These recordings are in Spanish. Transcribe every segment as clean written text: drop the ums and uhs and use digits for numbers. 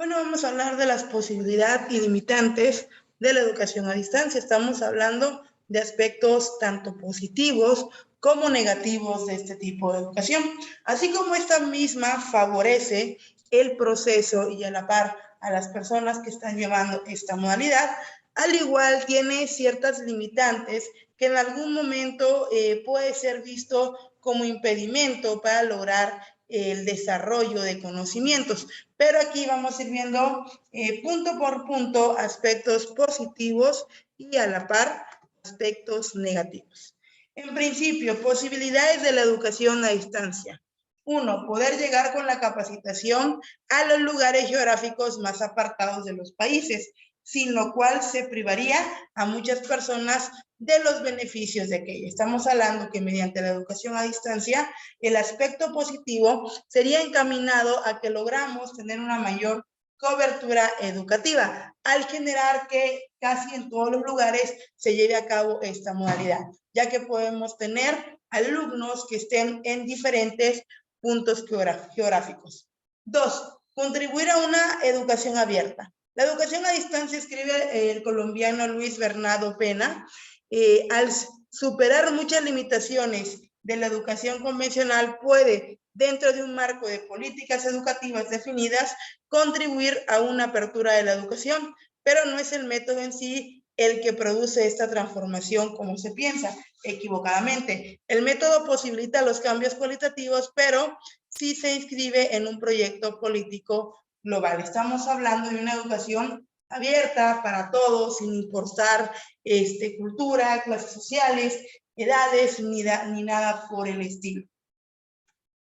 Bueno, vamos a hablar de las posibilidades y limitantes de la educación a distancia. Estamos hablando de aspectos tanto positivos como negativos de este tipo de educación, así como esta misma favorece el proceso y a la par a las personas que están llevando esta modalidad, al igual tiene ciertas limitantes que en algún momento puede ser visto como impedimento para lograr el desarrollo de conocimientos. Pero aquí vamos a ir viendo punto por punto aspectos positivos y a la par aspectos negativos. En principio, posibilidades de la educación a distancia. Uno, poder llegar con la capacitación a los lugares geográficos más apartados de los países, sin lo cual se privaría a muchas personas de los beneficios de aquella. Estamos hablando que mediante la educación a distancia, el aspecto positivo sería encaminado a que logramos tener una mayor cobertura educativa, al generar que casi en todos los lugares se lleve a cabo esta modalidad, ya que podemos tener alumnos que estén en diferentes puntos geográficos. Dos, contribuir a una educación abierta. La educación a distancia, escribe el colombiano Luis Bernardo Pena, al superar muchas limitaciones de la educación convencional, puede, dentro de un marco de políticas educativas definidas, contribuir a una apertura de la educación, pero no es el método en sí el que produce esta transformación como se piensa equivocadamente. El método posibilita los cambios cualitativos, pero sí se inscribe en un proyecto político global. Estamos hablando de una educación abierta para todos, sin importar cultura, clases sociales, edades, ni nada por el estilo.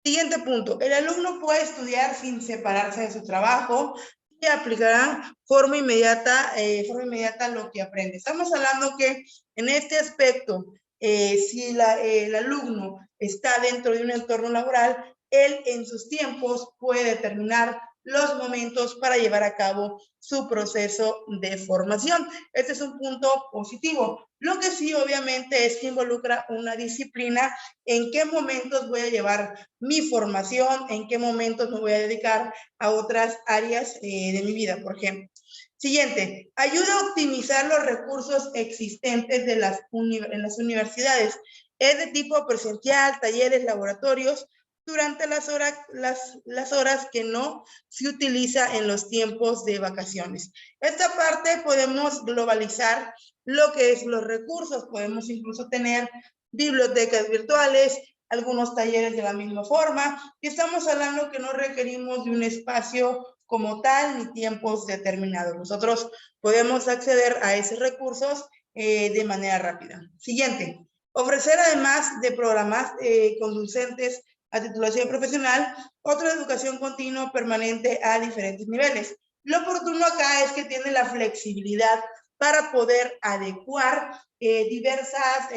Siguiente punto, el alumno puede estudiar sin separarse de su trabajo y aplicará forma inmediata lo que aprende. Estamos hablando que en este aspecto, si el alumno está dentro de un entorno laboral, él en sus tiempos puede determinar los momentos para llevar a cabo su proceso de formación. Este es un punto positivo. Lo que sí, obviamente, es que involucra una disciplina. ¿En qué momentos voy a llevar mi formación? ¿En qué momentos me voy a dedicar a otras áreas de mi vida, por ejemplo? Siguiente, ayuda a optimizar los recursos existentes en las universidades. Es de tipo presencial, talleres, laboratorios, durante las horas que no se utiliza en los tiempos de vacaciones. Esta parte podemos globalizar lo que es los recursos. Podemos incluso tener bibliotecas virtuales, algunos talleres de la misma forma, y estamos hablando que no requerimos de un espacio como tal ni tiempos determinados. Nosotros podemos acceder a esos recursos de manera rápida. Siguiente, ofrecer además de programas conducentes a titulación profesional, otra educación continua permanente a diferentes niveles. Lo oportuno acá es que tiene la flexibilidad para poder adecuar diversas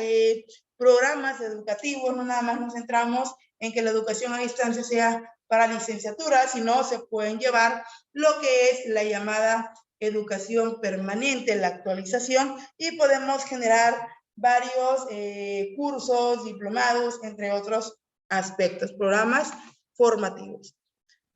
programas educativos. No nada más nos centramos en que la educación a distancia sea para licenciatura, sino se pueden llevar lo que es la llamada educación permanente, la actualización, y podemos generar varios cursos, diplomados, entre otros aspectos, programas formativos.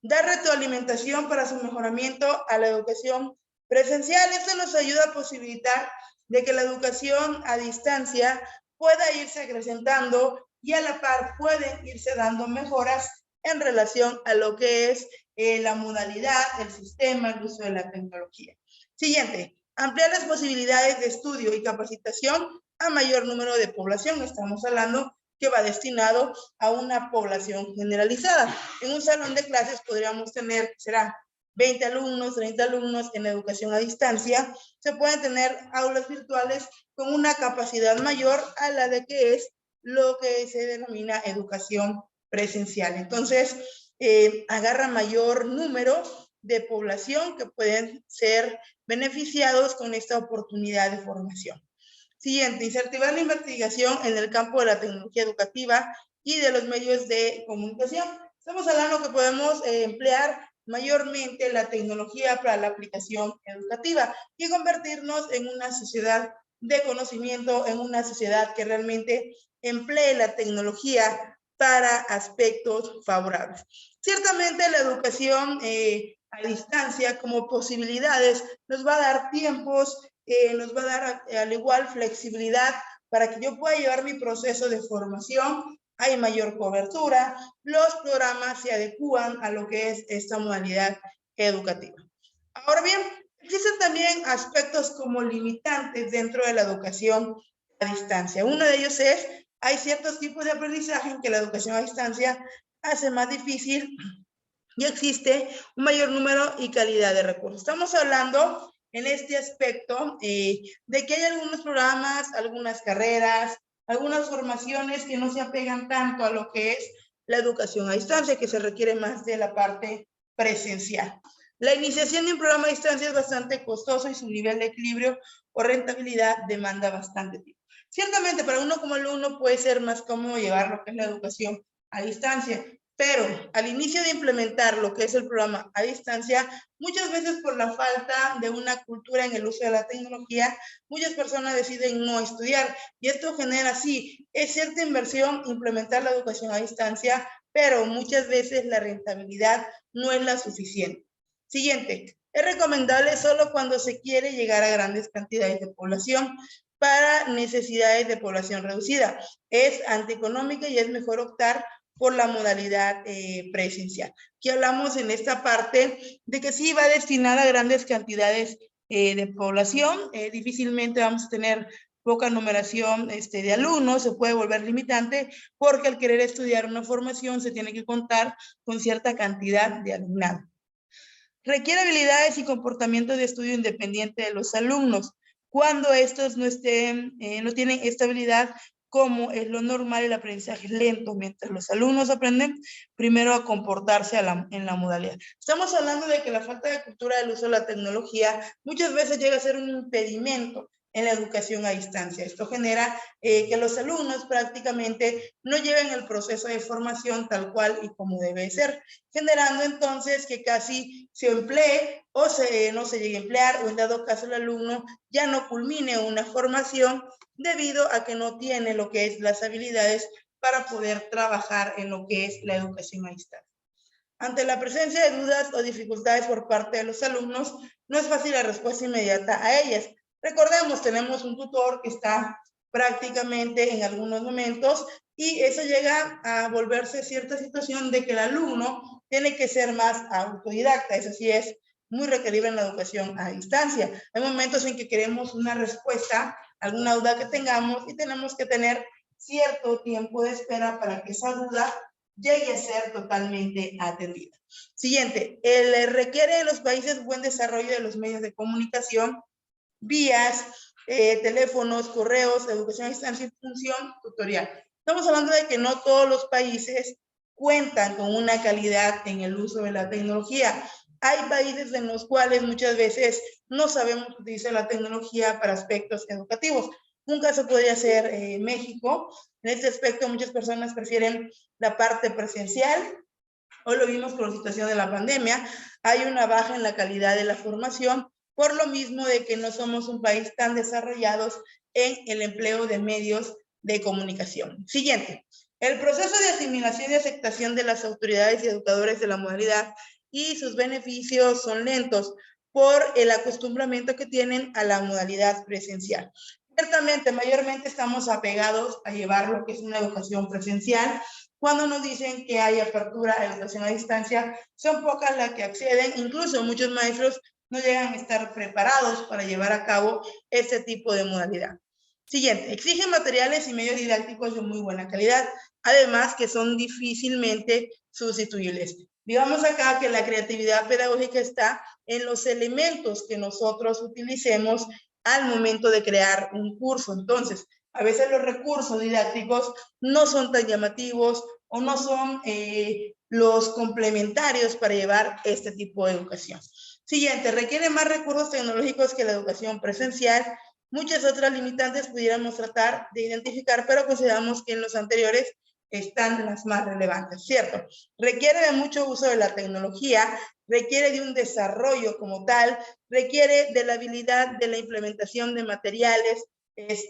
Dar retroalimentación para su mejoramiento a la educación presencial. Esto nos ayuda a posibilitar de que la educación a distancia pueda irse acrecentando y a la par pueden irse dando mejoras en relación a lo que es la modalidad, el sistema, el uso de la tecnología. Siguiente, ampliar las posibilidades de estudio y capacitación a mayor número de población. Estamos hablando que va destinado a una población generalizada. En un salón de clases podríamos tener, será 20 alumnos, 30 alumnos en educación a distancia. Se pueden tener aulas virtuales con una capacidad mayor a la de que es lo que se denomina educación presencial. Entonces, agarra mayor número de población que pueden ser beneficiados con esta oportunidad de formación. Siguiente, incentivar la investigación en el campo de la tecnología educativa y de los medios de comunicación. Estamos hablando que podemos emplear mayormente la tecnología para la aplicación educativa y convertirnos en una sociedad de conocimiento, en una sociedad que realmente emplee la tecnología para aspectos favorables. Ciertamente la educación a distancia como posibilidades, nos va a dar tiempos, nos va a dar al igual flexibilidad para que yo pueda llevar mi proceso de formación. Hay mayor cobertura, los programas se adecúan a lo que es esta modalidad educativa. Ahora bien, existen también aspectos como limitantes dentro de la educación a distancia. Uno de ellos es, hay ciertos tipos de aprendizaje en que la educación a distancia hace más difícil y existe un mayor número y calidad de recursos. Estamos hablando en este aspecto de que hay algunos programas, algunas carreras, algunas formaciones que no se apegan tanto a lo que es la educación a distancia, que se requiere más de la parte presencial. La iniciación de un programa a distancia es bastante costoso y su nivel de equilibrio o rentabilidad demanda bastante tiempo. Ciertamente para uno como alumno puede ser más cómodo llevar lo que es la educación a distancia, pero al inicio de implementar lo que es el programa a distancia, muchas veces por la falta de una cultura en el uso de la tecnología, muchas personas deciden no estudiar y esto genera, sí, es cierta inversión implementar la educación a distancia, pero muchas veces la rentabilidad no es la suficiente. Siguiente, es recomendable solo cuando se quiere llegar a grandes cantidades de población para necesidades de población reducida. Es antieconómica y es mejor optar por la modalidad presencial. Aquí hablamos en esta parte de que sí va destinada a grandes cantidades de población, difícilmente vamos a tener poca numeración de alumnos, se puede volver limitante porque al querer estudiar una formación se tiene que contar con cierta cantidad de alumnado. Requiere habilidades y comportamiento de estudio independiente de los alumnos. Cuando estos no tienen estabilidad, como es lo normal, el aprendizaje es lento, mientras los alumnos aprenden primero a comportarse en la modalidad. Estamos hablando de que la falta de cultura del uso de la tecnología muchas veces llega a ser un impedimento en la educación a distancia. Esto genera que los alumnos prácticamente no lleven el proceso de formación tal cual y como debe ser, generando entonces que casi se emplee o no se llegue a emplear, o en dado caso el alumno ya no culmine una formación debido a que no tiene lo que es las habilidades para poder trabajar en lo que es la educación a distancia. Ante la presencia de dudas o dificultades por parte de los alumnos, no es fácil la respuesta inmediata a ellas. Recordemos, tenemos un tutor que está prácticamente en algunos momentos y eso llega a volverse cierta situación de que el alumno tiene que ser más autodidacta. Eso sí es muy requerible en la educación a distancia. Hay momentos en que queremos una respuesta, alguna duda que tengamos y tenemos que tener cierto tiempo de espera para que esa duda llegue a ser totalmente atendida. Siguiente, requiere de los países buen desarrollo de los medios de comunicación, vías, teléfonos, correos, educación a distancia y función tutorial. Estamos hablando de que no todos los países cuentan con una calidad en el uso de la tecnología. Hay países en los cuales muchas veces no sabemos utilizar la tecnología para aspectos educativos. Un caso podría ser México. En este aspecto, muchas personas prefieren la parte presencial. Hoy lo vimos con la situación de la pandemia. Hay una baja en la calidad de la formación, por lo mismo de que no somos un país tan desarrollados en el empleo de medios de comunicación. Siguiente. El proceso de asimilación y aceptación de las autoridades y educadores de la modalidad y sus beneficios son lentos por el acostumbramiento que tienen a la modalidad presencial. Ciertamente, mayormente estamos apegados a llevar lo que es una educación presencial. Cuando nos dicen que hay apertura a educación a distancia, son pocas las que acceden, incluso muchos maestros no llegan a estar preparados para llevar a cabo este tipo de modalidad. Siguiente, exigen materiales y medios didácticos de muy buena calidad, además que son difícilmente sustituibles. Digamos acá que la creatividad pedagógica está en los elementos que nosotros utilicemos al momento de crear un curso. Entonces, a veces los recursos didácticos no son tan llamativos o no son los complementarios para llevar este tipo de educación. Siguiente, requiere más recursos tecnológicos que la educación presencial. Muchas otras limitantes pudiéramos tratar de identificar, pero consideramos que en los anteriores están las más relevantes, ¿cierto? Requiere de mucho uso de la tecnología, requiere de un desarrollo como tal, requiere de la habilidad de la implementación de materiales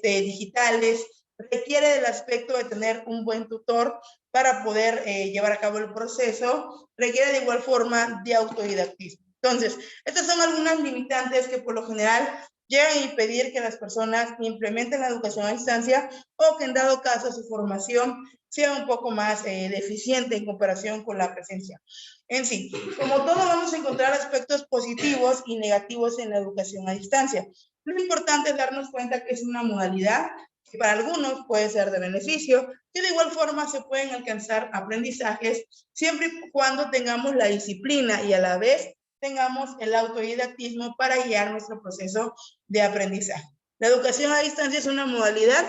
digitales, requiere del aspecto de tener un buen tutor para poder llevar a cabo el proceso, requiere de igual forma de autodidactismo. Entonces, estas son algunas limitantes que por lo general llegan a impedir que las personas implementen la educación a distancia o que en dado caso su formación sea un poco más deficiente en comparación con la presencia. En sí, como todo, vamos a encontrar aspectos positivos y negativos en la educación a distancia. Lo importante es darnos cuenta que es una modalidad que para algunos puede ser de beneficio, que de igual forma se pueden alcanzar aprendizajes siempre y cuando tengamos la disciplina y a la vez tengamos el autodidactismo para guiar nuestro proceso de aprendizaje. La educación a distancia es una modalidad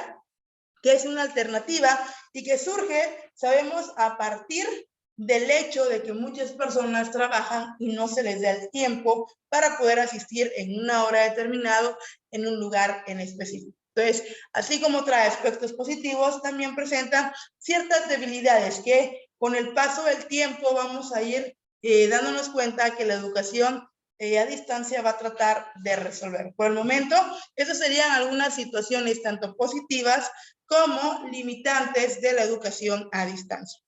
que es una alternativa y que surge, sabemos, a partir del hecho de que muchas personas trabajan y no se les da el tiempo para poder asistir en una hora determinada en un lugar en específico. Entonces, así como trae aspectos positivos, también presenta ciertas debilidades que con el paso del tiempo vamos a ir dándonos cuenta que la educación a distancia va a tratar de resolver. Por el momento, esas serían algunas situaciones tanto positivas como limitantes de la educación a distancia.